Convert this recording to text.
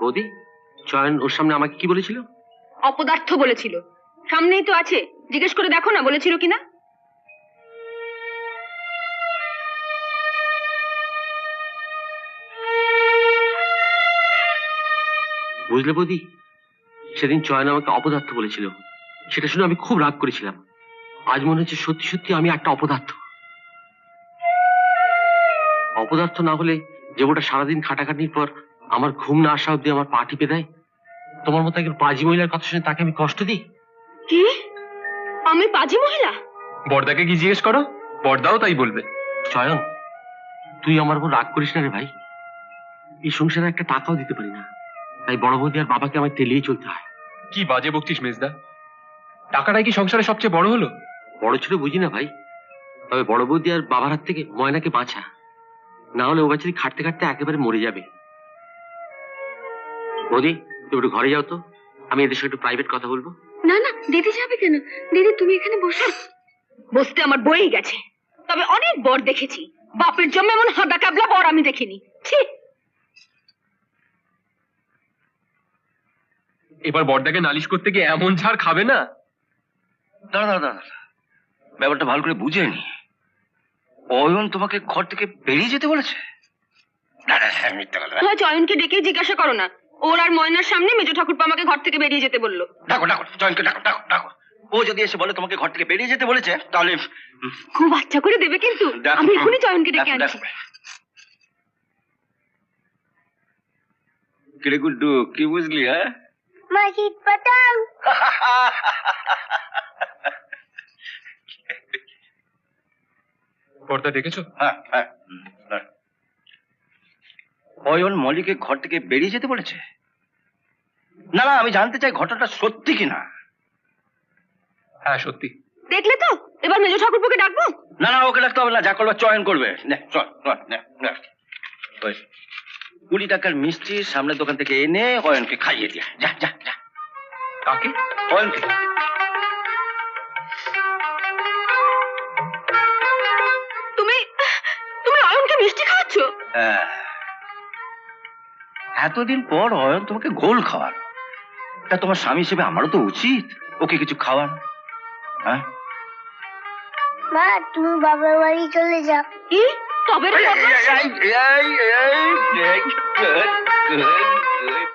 বৌদি, চয়ন ওর সামনে আমাকে কি বলেছিল? অপদার্থ বলেছিল। সামনেই তো আছে, জিজ্ঞেস করে দেখো না বলেছিল কিনা। বুঝলে বৌদি, সেদিন চয়ন আমাকে অপদার্থ বলেছিল, সেটা শুনে আমি খুব রাগ করেছিলাম। আজ মনে হচ্ছে সত্যি সত্যি আমি একটা অপদার্থ। অপদার্থ না হলে যে ওটা সারাদিন খাটাখাটির পর আমার ঘুম না আসা অব্দি আমার পা টিপে দেয়, তোমার মতো একজন পাজি মহিলার কথা শুনে তাকে আমি কষ্ট দিই? কি? আমি পাজি মহিলা? বড়দাকে কি জিজ্ঞেস করো, বড়দাও তাই বলবে। চয়ন, তুই আমার উপর রাগ করিস না রে ভাই। এই সংসারে একটা টাকাও দিতে পারি না, তাই বড় বৌদি আর বাবাকে আমায় তেলিয়ে চলতে হয়। কি বাজে বকছিস মেজদা? টাকাটাই কি সংসারে সবচেয়ে বড় হলো? বড় ছোট বুঝি না ভাই, তবে বড় বৌদি আর বাবার হাত থেকে ময়নাকে বাঁচা, না হলে ও বাচ্চারি খাটতে খাটতে একেবারে মরে যাবে। বৌদি, তুমি একটু ঘরে যাও তো, আমি এদের সাথে একটু প্রাইভেট কথা বলবো। না না, দিদি যাবে কেন? দিদি তুমি এখানে বসো। বসতে আমার বই গেছে, তবে অনেক বর দেখেছি, বাপের জন্য এমন হাঁদা কাবলা বর আমি দেখিনি। ছি! এবার বড়দাকে নালিশ করতে গিয়ে এমন ঝাড় খাবে না। দাঁড়া দাঁড়া দাঁড়া, ব্যাপারটা ভালো করে বুঝে নি। অয়ন তোমাকে ঘর থেকে বেরিয়ে যেতে বলেছে? না না, মিথ্যা কথা। হয় চয়নকে ডেকে জিজ্ঞাসা করো না, ওর আর ময়নার সামনে মেজো ঠাকুরপা আমাকে ঘর থেকে বেরিয়ে যেতে বললো। ডাকো ডাকো, জয়নকে ডাকো ডাকো ডাকো। ও যদি এসে বলে তোমাকে ঘর থেকে বেরিয়ে যেতে বলেছে, তাহলে খুব আচ্ছা করে দেবে কিন্তু। ডাকো, আমি এখনই চয়নকে ডেকে ডাকো, আনছি। ডাকো। কিরে গুড্ডু, কি বুঝলি? হ্যাঁ, মাসির পাতাম। বড়দা দেখেছো? হ্যাঁ হ্যাঁ। অয়ন মলিকে ঘর থেকে বেরিয়ে যেতে বলেছে? না না, আমি জানতে চাই ঘটনাটা সত্যি কিনা। হ্যাঁ সত্যি। দেখলে তো, এবার মেজো ঠাকুরপাকে ডাকবো? না না, ওকে ডাকতে হবে না, যা করবে চয়ন করবে। নে, চল চল, নে, নে। ওই 20 টাকার মিষ্টি সামনের দোকান থেকে এনে অয়নকে খাইয়ে দিয়া। যা যা যা। কাকে? অয়নকে। তুমি তুমি অয়নকে মিষ্টি খাওয়াচ্ছ? হ্যাঁ। এতদিন পর অয়ন তোমাকে গোল খাওয়ার, তা তোমার স্বামী হিসেবে আমারও তো উচিত ওকে কিছু খাওয়ানো। হ্যাঁ, মা তুমি বাবার বাড়ি চলে যাও। কি? তবে রে বাবা। এই, এই, এই, এই, এই, good, good, good.